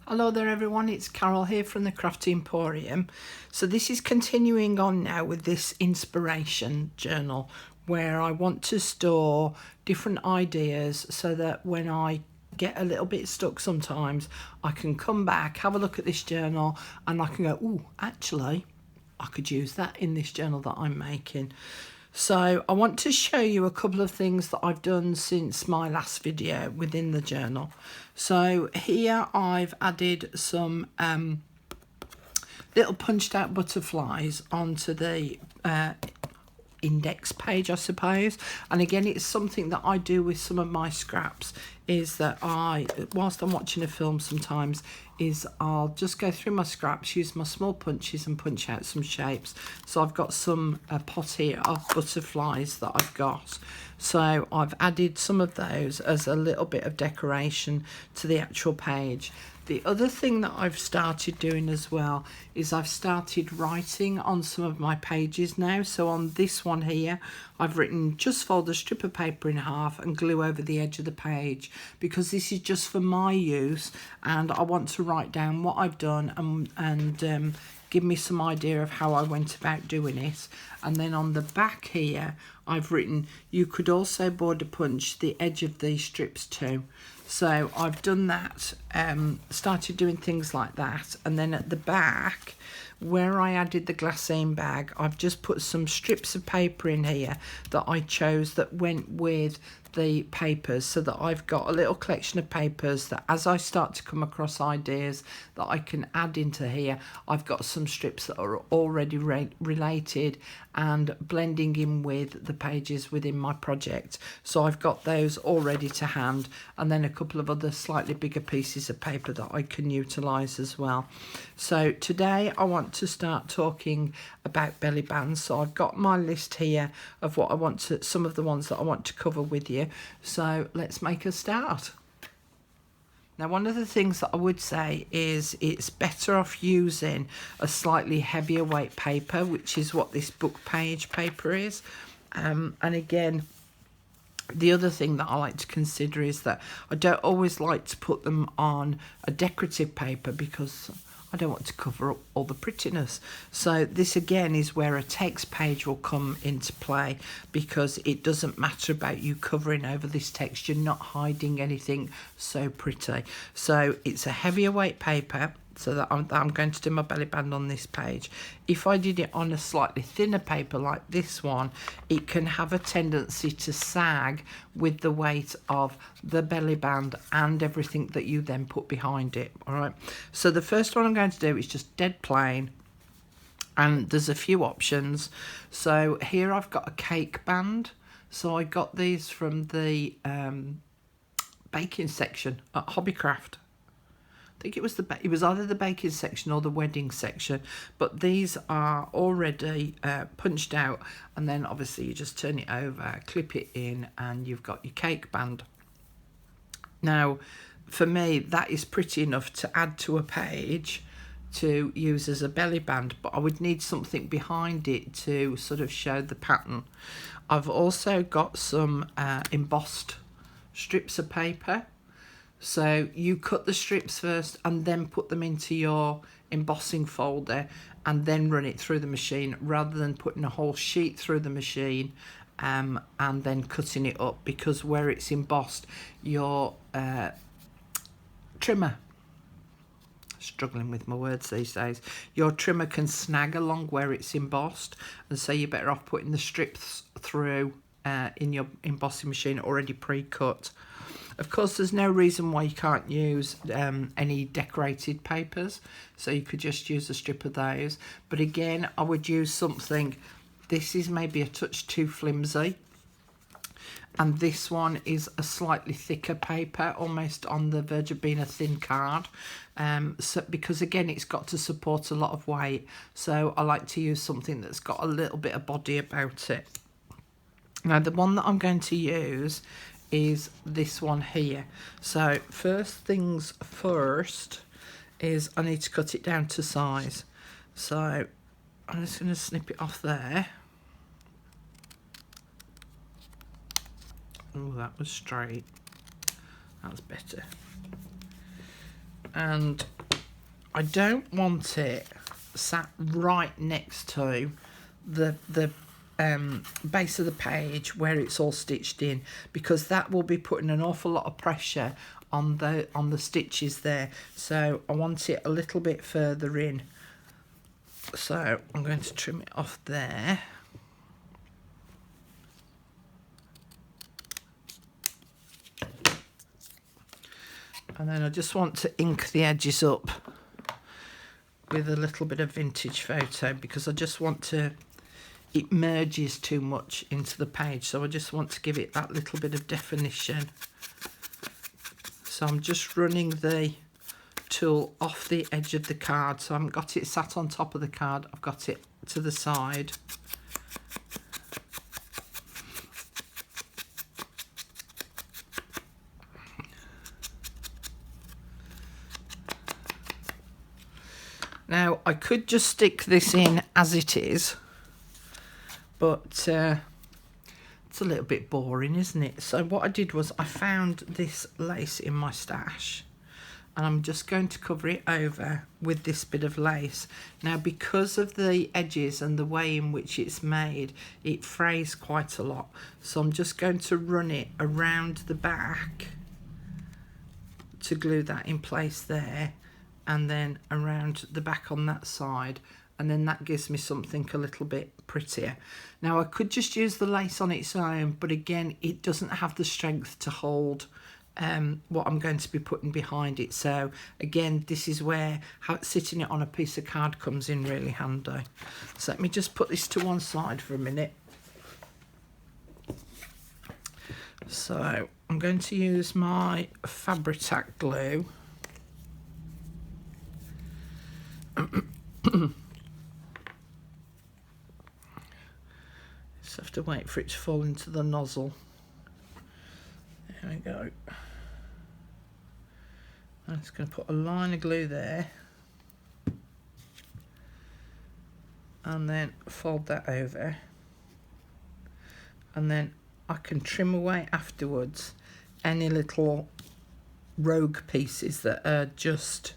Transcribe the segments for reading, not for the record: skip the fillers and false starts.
Hello there everyone, it's Carol here from the Crafty Emporium. So this is continuing on now with this inspiration journal where I want to store different ideas so that when I get a little bit stuck sometimes I can come back, have a look at this journal and I can go, ooh, actually I could use that in this journal that I'm making. So I want to show you a couple of things that I've done since my last video within the journal. So here I've added some little punched out butterflies onto the index page, I suppose. And again, it's something that I do with some of my scraps, is that whilst I'm watching a film sometimes, is I'll just go through my scraps, use my small punches and punch out some shapes. So I've got some pot here of butterflies that I've got. So I've added some of those as a little bit of decoration to the actual page. The other thing that I've started doing as well is I've started writing on some of my pages now. So on this one here, I've written, just fold a strip of paper in half and glue over the edge of the page, because this is just for my use and I want to write down what I've done and give me some idea of how I went about doing it. And then on the back here, I've written, you could also border punch the edge of these strips too. So I've done that, started doing things like that. And then at the back, where I added the glassine bag, I've just put some strips of paper in here that I chose that went with the papers, so that I've got a little collection of papers that as I start to come across ideas that I can add into here, I've got some strips that are already related and blending in with the pages within my project. So I've got those all ready to hand, and then a couple of other slightly bigger pieces of paper that I can utilise as well. So today I want to start talking about belly bands. So I've got my list here of what I want to, some of the ones that I want to cover with you. So let's make a start. Now, one of the things that I would say is it's better off using a slightly heavier weight paper, which is what this book page paper is. And again, the other thing that I like to consider is that I don't always like to put them on a decorative paper because I don't want to cover up all the prettiness. So this again is where a text page will come into play, because it doesn't matter about you covering over this text. You're not hiding anything so pretty. So it's a heavier weight paper, so that I'm going to do my belly band on this page. If I did it on a slightly thinner paper like this one, it can have a tendency to sag with the weight of the belly band and everything that you then put behind it. All right, so the first one I'm going to do is just dead plain, and there's a few options. So here I've got a cake band. So I got these from the baking section at Hobbycraft. I think it was either the baking section or the wedding section, but these are already punched out, and then obviously you just turn it over, clip it in, and you've got your cake band. Now, for me, that is pretty enough to add to a page to use as a belly band, but I would need something behind it to sort of show the pattern. I've also got some embossed strips of paper. So you cut the strips first and then put them into your embossing folder and then run it through the machine, rather than putting a whole sheet through the machine and then cutting it up, because where it's embossed, your trimmer, struggling with my words these days, your trimmer can snag along where it's embossed, and so you're better off putting the strips through in your embossing machine already pre-cut. Of course, there's no reason why you can't use any decorated papers, so you could just use a strip of those. But again, I would use something, this is maybe a touch too flimsy, and this one is a slightly thicker paper, almost on the verge of being a thin card, so because again it's got to support a lot of weight, so I like to use something that's got a little bit of body about it. Now the one that I'm going to use is this one here. So first things first is I need to cut it down to size. So I'm just going to snip it off there. Oh, that was straight. That's better. And I don't want it sat right next to the base of the page where it's all stitched in, because that will be putting an awful lot of pressure on the stitches there. So I want it a little bit further in. So I'm going to trim it off there. And then I just want to ink the edges up with a little bit of vintage photo, because I just want to, it merges too much into the page, so I just want to give it that little bit of definition. So I'm just running the tool off the edge of the card, so I haven't got it sat on top of the card, I've got it to the side. Now I could just stick this in as it is, but it's a little bit boring, isn't it? So what I did was I found this lace in my stash, and I'm just going to cover it over with this bit of lace. Now, because of the edges and the way in which it's made, it frays quite a lot, so I'm just going to run it around the back to glue that in place there, and then around the back on that side, and then that gives me something a little bit prettier. Now I could just use the lace on its own, but again it doesn't have the strength to hold what I'm going to be putting behind it. So again, this is where sitting it on a piece of card comes in really handy. So let me just put this to one side for a minute. So I'm going to use my Fabri-Tac glue. Just have to wait for it to fall into the nozzle. There we go. I'm just going to put a line of glue there, and then fold that over, and then I can trim away afterwards any little rogue pieces that are just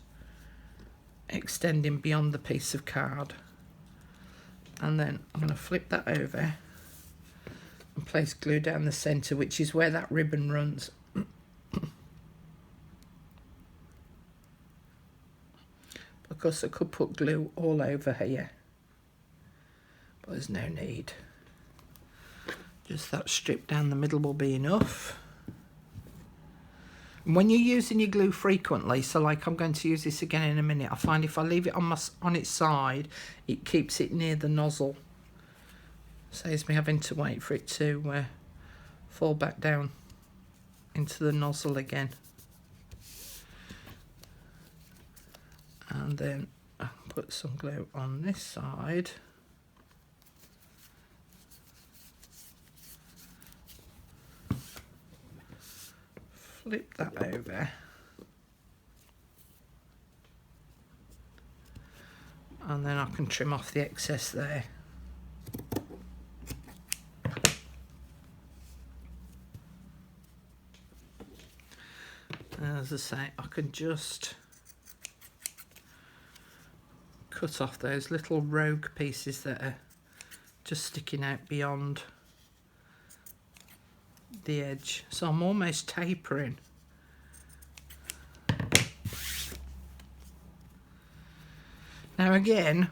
extending beyond the piece of card. And then I'm going to flip that over and place glue down the centre, which is where that ribbon runs. Because I could put glue all over here, but there's no need. Just that strip down the middle will be enough. When you're using your glue frequently, so like I'm going to use this again in a minute, I find if I leave it on its side, it keeps it near the nozzle. Saves me having to wait for it to fall back down into the nozzle again. And then I'll put some glue on this side. Flip that over, and then I can trim off the excess there. As I say, I can just cut off those little rogue pieces that are just sticking out beyond the edge, so I'm almost tapering. Now again,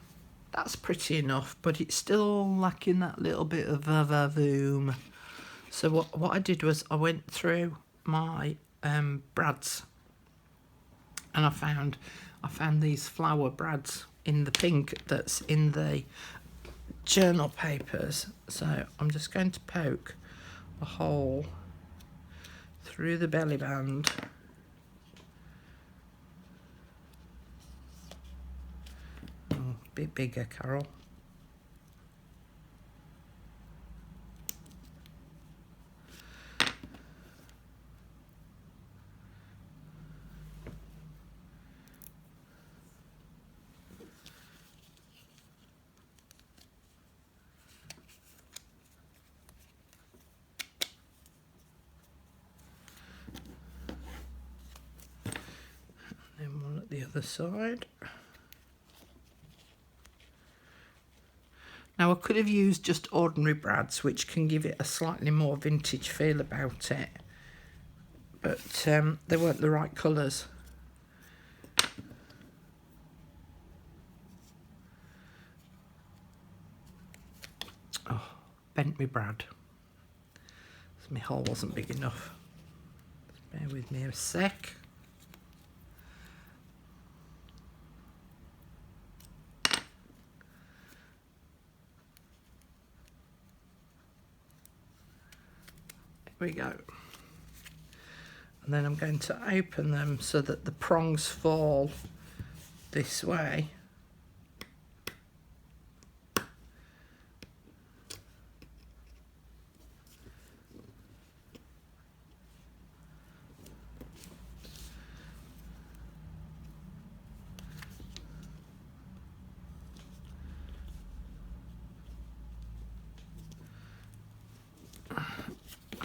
that's pretty enough, but it's still lacking that little bit of va-va-voom. So what I did was I went through my brads, and I found these flower brads in the pink that's in the journal papers. So I'm just going to poke a hole through the belly band, a bit bigger, Carol. The other side. Now I could have used just ordinary brads, which can give it a slightly more vintage feel about it, but they weren't the right colours. Oh, bent me brad. So my hole wasn't big enough. Bear with me a sec. There we go. And then I'm going to open them so that the prongs fall this way.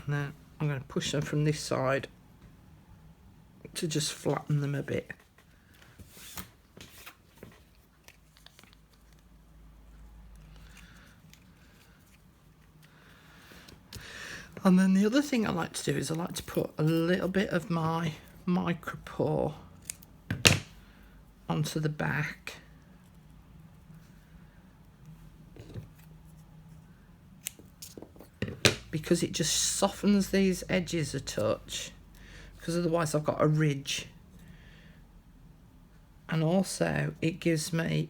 And then I'm going to push them from this side to just flatten them a bit. And then the other thing I like to do is I like to put a little bit of my micropore onto the back. Because it just softens these edges a touch, because otherwise I've got a ridge. And also it gives me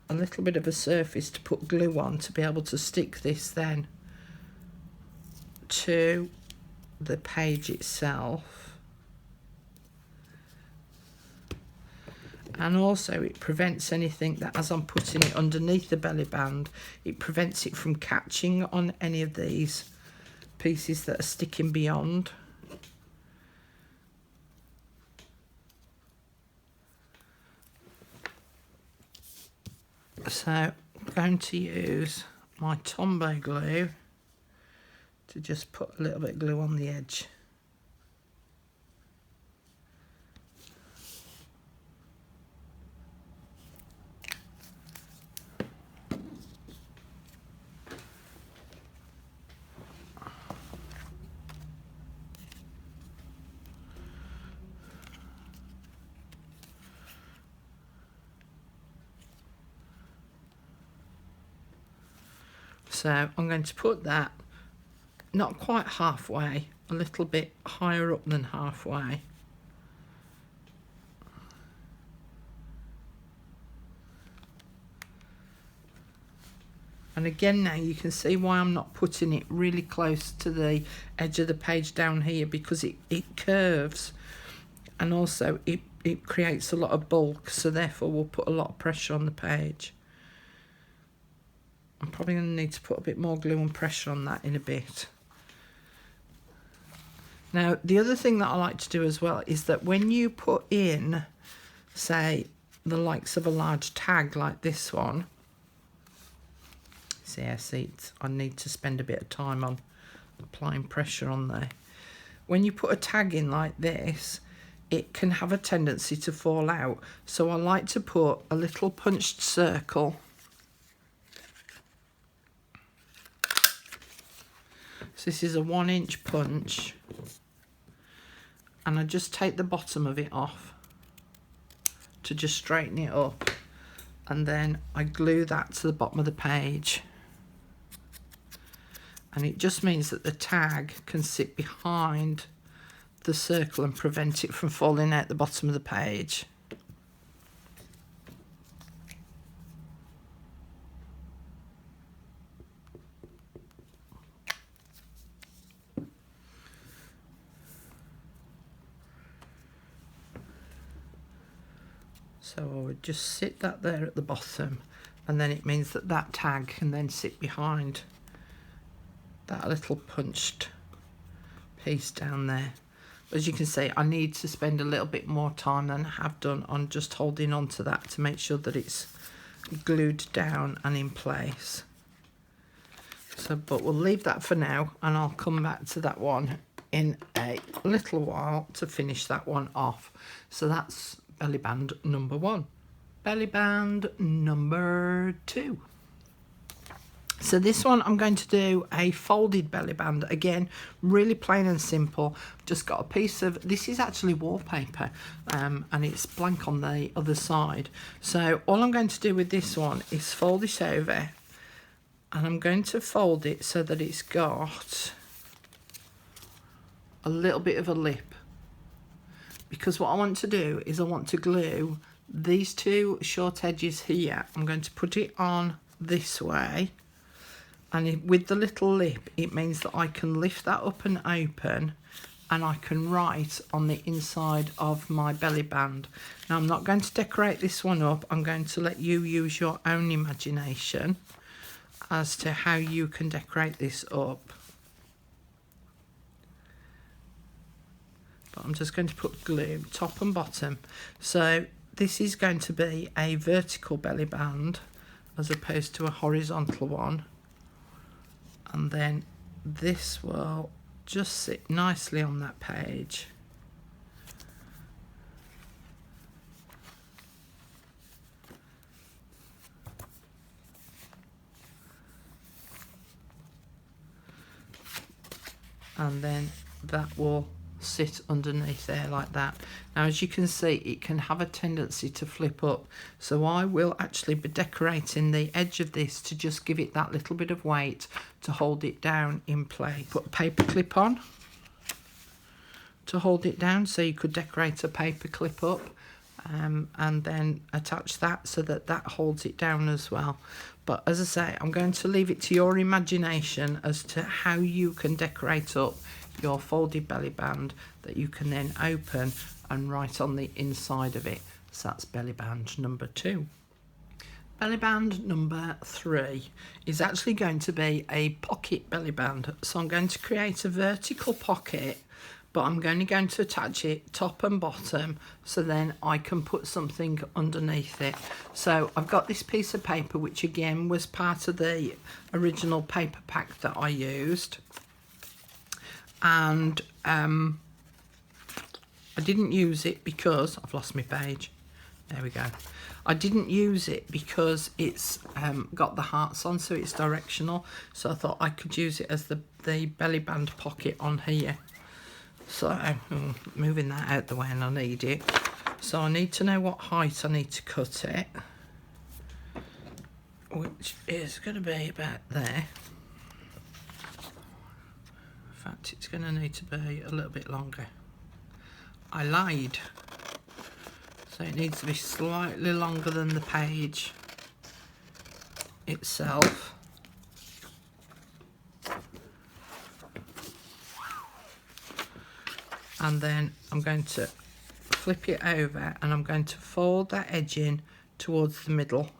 a little bit of a surface to put glue on to be able to stick this then to the page itself. And also it prevents anything that, as I'm putting it underneath the belly band, it prevents it from catching on any of these pieces that are sticking beyond. So I'm going to use my Tombow glue to just put a little bit of glue on the edge. So I'm going to put that not quite halfway, a little bit higher up than halfway. And again, now you can see why I'm not putting it really close to the edge of the page down here, because it curves, and also it creates a lot of bulk, so therefore we'll put a lot of pressure on the page. I'm probably going to need to put a bit more glue and pressure on that in a bit. Now, the other thing that I like to do as well is that when you put in, say, the likes of a large tag like this one, see, I need to spend a bit of time on applying pressure on there. When you put a tag in like this, it can have a tendency to fall out. So I like to put a little punched circle. So this is a 1-inch punch, and I just take the bottom of it off to just straighten it up, and then I glue that to the bottom of the page, and it just means that the tag can sit behind the circle and prevent it from falling out the bottom of the page. So I would just sit that there at the bottom, and then it means that that tag can then sit behind that little punched piece down there. As you can see, I need to spend a little bit more time than I have done on just holding on to that to make sure that it's glued down and in place. So, but we'll leave that for now, and I'll come back to that one in a little while to finish that one off. So that's belly band number 1. Belly band number 2. So this one I'm going to do a folded belly band. Again, really plain and simple. Just got a piece of, this is actually wallpaper, and it's blank on the other side. So all I'm going to do with this one is fold it over, and I'm going to fold it so that it's got a little bit of a lip. Because what I want to do is I want to glue these two short edges here. I'm going to put it on this way. And with the little lip, it means that I can lift that up and open, and I can write on the inside of my belly band. Now, I'm not going to decorate this one up. I'm going to let you use your own imagination as to how you can decorate this up. But I'm just going to put glue top and bottom. So this is going to be a vertical belly band as opposed to a horizontal one. And then this will just sit nicely on that page. And then that will sit underneath there like that. Now, as you can see, it can have a tendency to flip up, so I will actually be decorating the edge of this to just give it that little bit of weight to hold it down in place. Put a paper clip on to hold it down, so you could decorate a paper clip up, and then attach that so that that holds it down as well. But as I say, I'm going to leave it to your imagination as to how you can decorate up your folded belly band that you can then open and write on the inside of it. So that's belly band number 2. Belly band number 3 is actually going to be a pocket belly band. So I'm going to create a vertical pocket, but I'm only going to attach it top and bottom, so then I can put something underneath it. So I've got this piece of paper, which again was part of the original paper pack that I used. And I didn't use it because I've lost my page. There we go. I didn't use it because it's got the hearts on, so it's directional. So I thought I could use it as the belly band pocket on here. So I'm moving that out the way, and I need it. So I need to know what height I need to cut it, which is going to be about there. In fact, it's going to need to be a little bit longer. I lied. So it needs to be slightly longer than the page itself. And then I'm going to flip it over, and I'm going to fold that edge in towards the middle.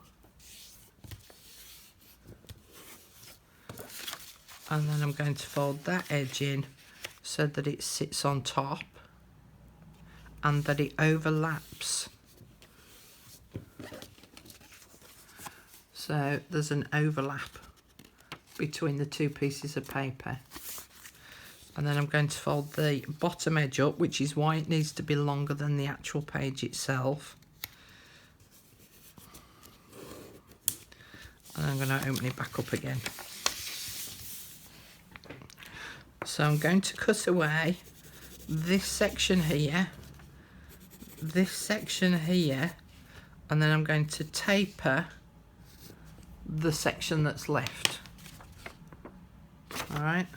And then I'm going to fold that edge in so that it sits on top and that it overlaps. So there's an overlap between the two pieces of paper. And then I'm going to fold the bottom edge up, which is why it needs to be longer than the actual page itself. And I'm going to open it back up again. So I'm going to cut away this section here, and then I'm going to taper the section that's left. Alright,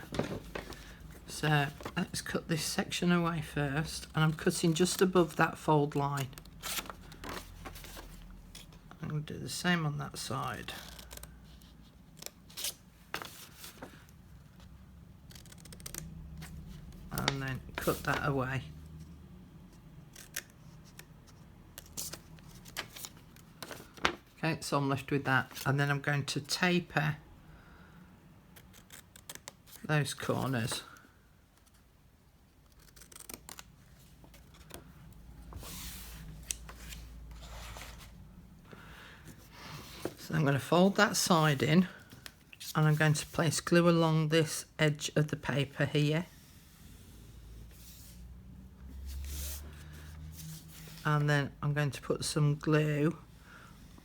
so let's cut this section away first, and I'm cutting just above that fold line. I'm going to do the same on that side. And then cut that away. Okay, so I'm left with that, and then I'm going to taper those corners. So I'm going to fold that side in, and I'm going to place glue along this edge of the paper here. And then I'm going to put some glue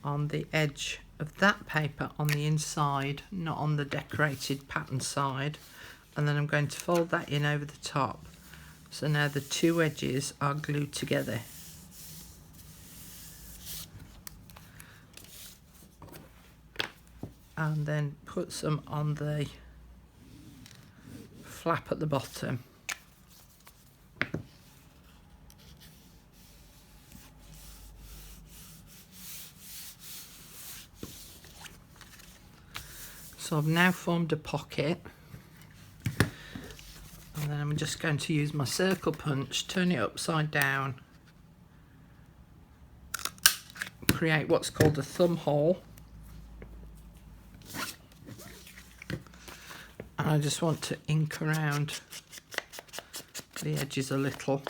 on the edge of that paper on the inside, not on the decorated pattern side, and then I'm going to fold that in over the top. So now the two edges are glued together. And then put some on the flap at the bottom. So I've now formed a pocket, and then I'm just going to use my circle punch, turn it upside down, create what's called a thumb hole. And I just want to ink around the edges a little.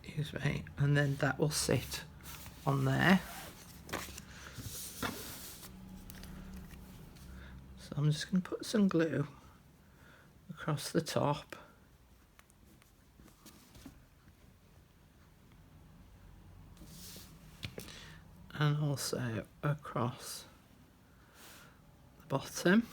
Excuse me, and then that will sit on there. So I'm just going to put some glue across the top. And also across the bottom.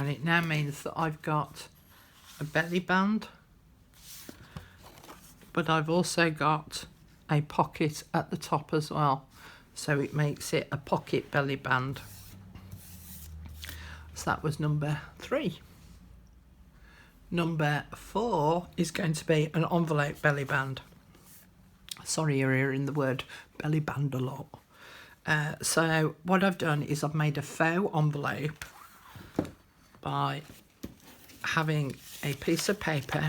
And it now means that I've got a belly band, but I've also got a pocket at the top as well, so it makes it a pocket belly band. So that was number 3. Number 4 is going to be an envelope belly band. Sorry, you're hearing the word belly band a lot. So what I've done is I've made a faux envelope by having a piece of paper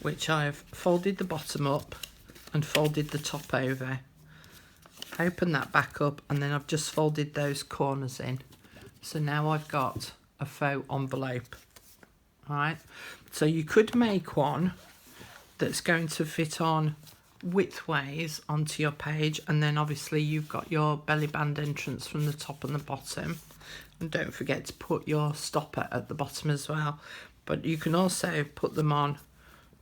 which I've folded the bottom up and folded the top over, open that back up, and then I've just folded those corners in. So now I've got a faux envelope. Alright, so you could make one that's going to fit on widthways onto your page, and then obviously you've got your belly band entrance from the top and the bottom, and don't forget to put your stopper at the bottom as well. But you can also put them on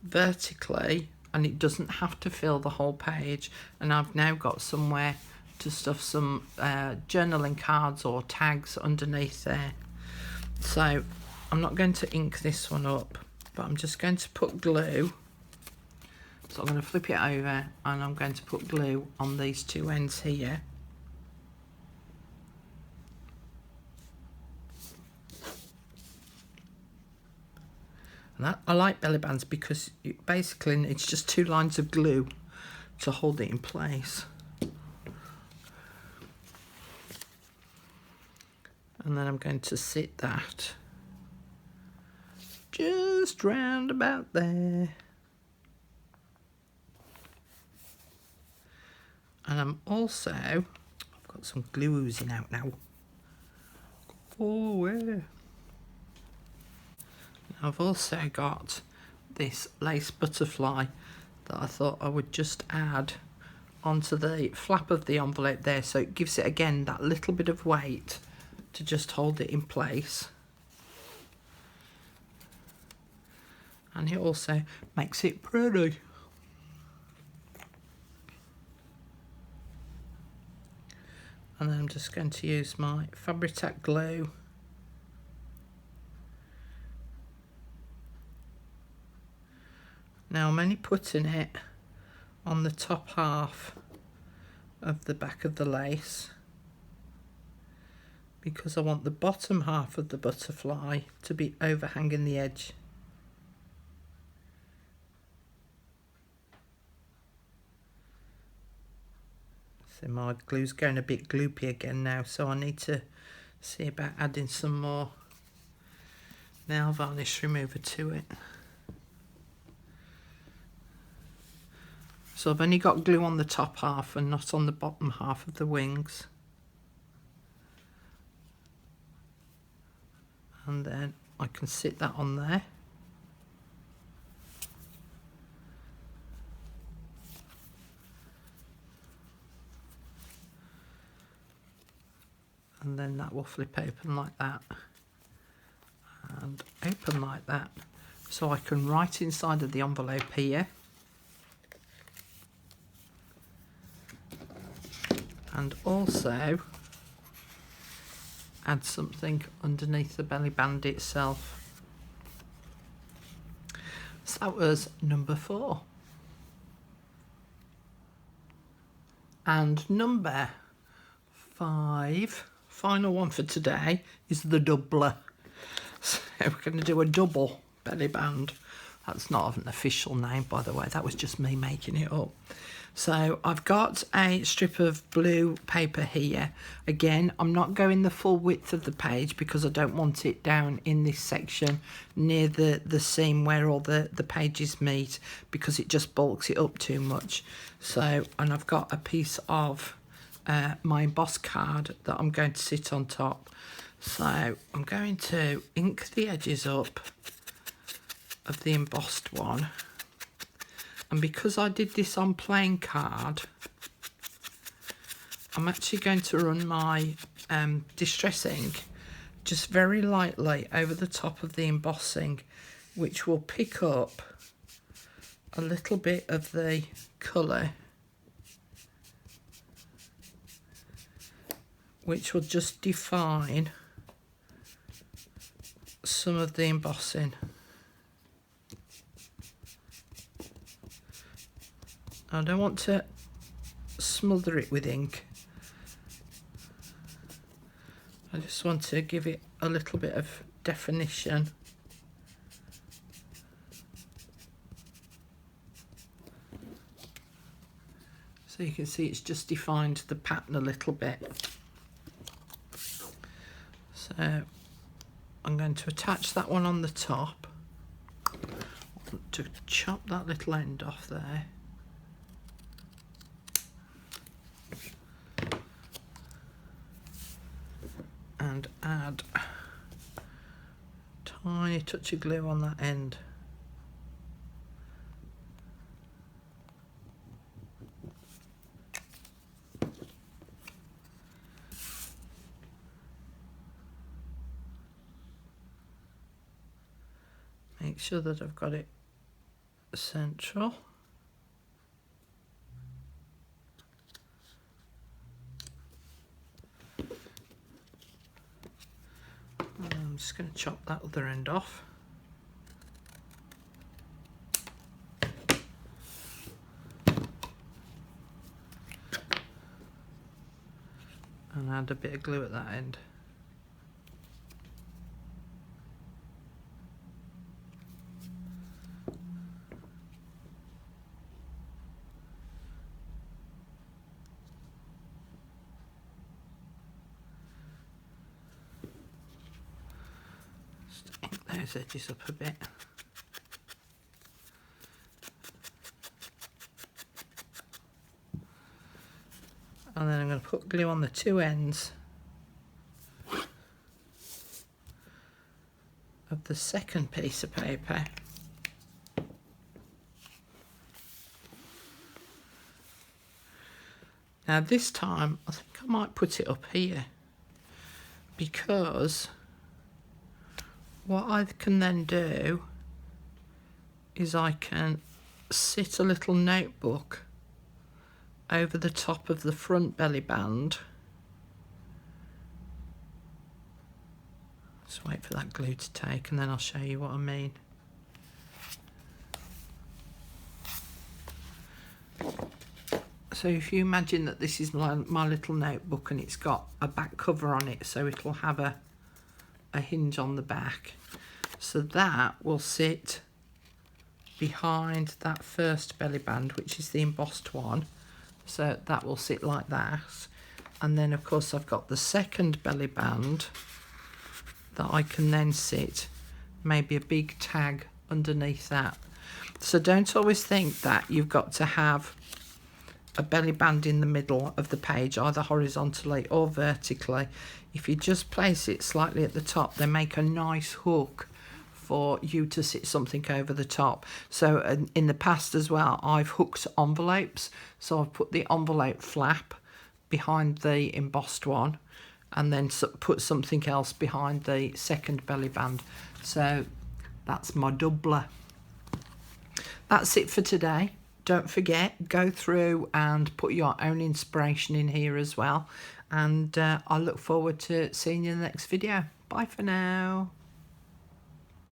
vertically, and it doesn't have to fill the whole page. And I've now got somewhere to stuff some journaling cards or tags underneath there. So I'm not going to ink this one up, but I'm just going to put glue. So I'm going to flip it over and I'm going to put glue on these two ends here. And I like belly bands because basically it's just 2 lines of glue to hold it in place. And then I'm going to sit that just round about there. And I'm also, I've got some glue oozing out now. Oh, where? I've also got this lace butterfly that I thought I would just add onto the flap of the envelope there, so it gives it again that little bit of weight to just hold it in place. And it also makes it pretty. And then I'm just going to use my Fabri-Tac glue. Now I'm only putting it on the top half of the back of the lace. because I want the bottom half of the butterfly to be overhanging the edge. So my glue's going a bit gloopy again now, so I need to see about adding some more nail varnish remover to it. So I've only got glue on the top half and not on the bottom half of the wings. And then I can sit that on there. And then that will flip open like that. And open like that. So I can write inside of the envelope here. And also add something underneath the belly band itself. So that was number 4. And number 5, final one for today, is the doubler. So we're going to do a double belly band. That's not an official name, by the way, that was just me making it up. So I've got a strip of blue paper here. Again, I'm not going the full width of the page because I don't want it down in this section near the seam where all the pages meet, because it just bulks it up too much. So, and I've got a piece of my embossed card that I'm going to sit on top. So I'm going to ink the edges up of the embossed one. And because I did this on plain card, I'm actually going to run my distress ink just very lightly over the top of the embossing, which will pick up a little bit of the colour, which will just define some of the embossing. I don't want to smother it with ink. I just want to give it a little bit of definition. So you can see it's just defined the pattern a little bit. So I'm going to attach that one on the top. I want to chop that little end off there. And add a tiny touch of glue on that end. Make sure that I've got it central. I'm just going to chop that other end off. And add a bit of glue at that end. Those edges up a bit. And then I'm going to put glue on the two ends of the second piece of paper. Now this time I think I might put it up here, because what I can then do is I can sit a little notebook over the top of the front belly band. Just wait for that glue to take and then I'll show you what I mean. So if you imagine that this is my little notebook and it's got a back cover on it, so it'll have a hinge on the back. So that will sit behind that first belly band, which is the embossed one. So that will sit like that. And then of course I've got the second belly band that I can then sit, maybe a big tag underneath that. So don't always think that you've got to have a belly band in the middle of the page, either horizontally or vertically. If you just place it slightly at the top, they make a nice hook for you to sit something over the top. So in the past as well, I've hooked envelopes. So I've put the envelope flap behind the embossed one and then put something else behind the second belly band. So that's my doubler. That's it for today. Don't forget, go through and put your own inspiration in here as well. And I look forward to seeing you in the next video. Bye for now.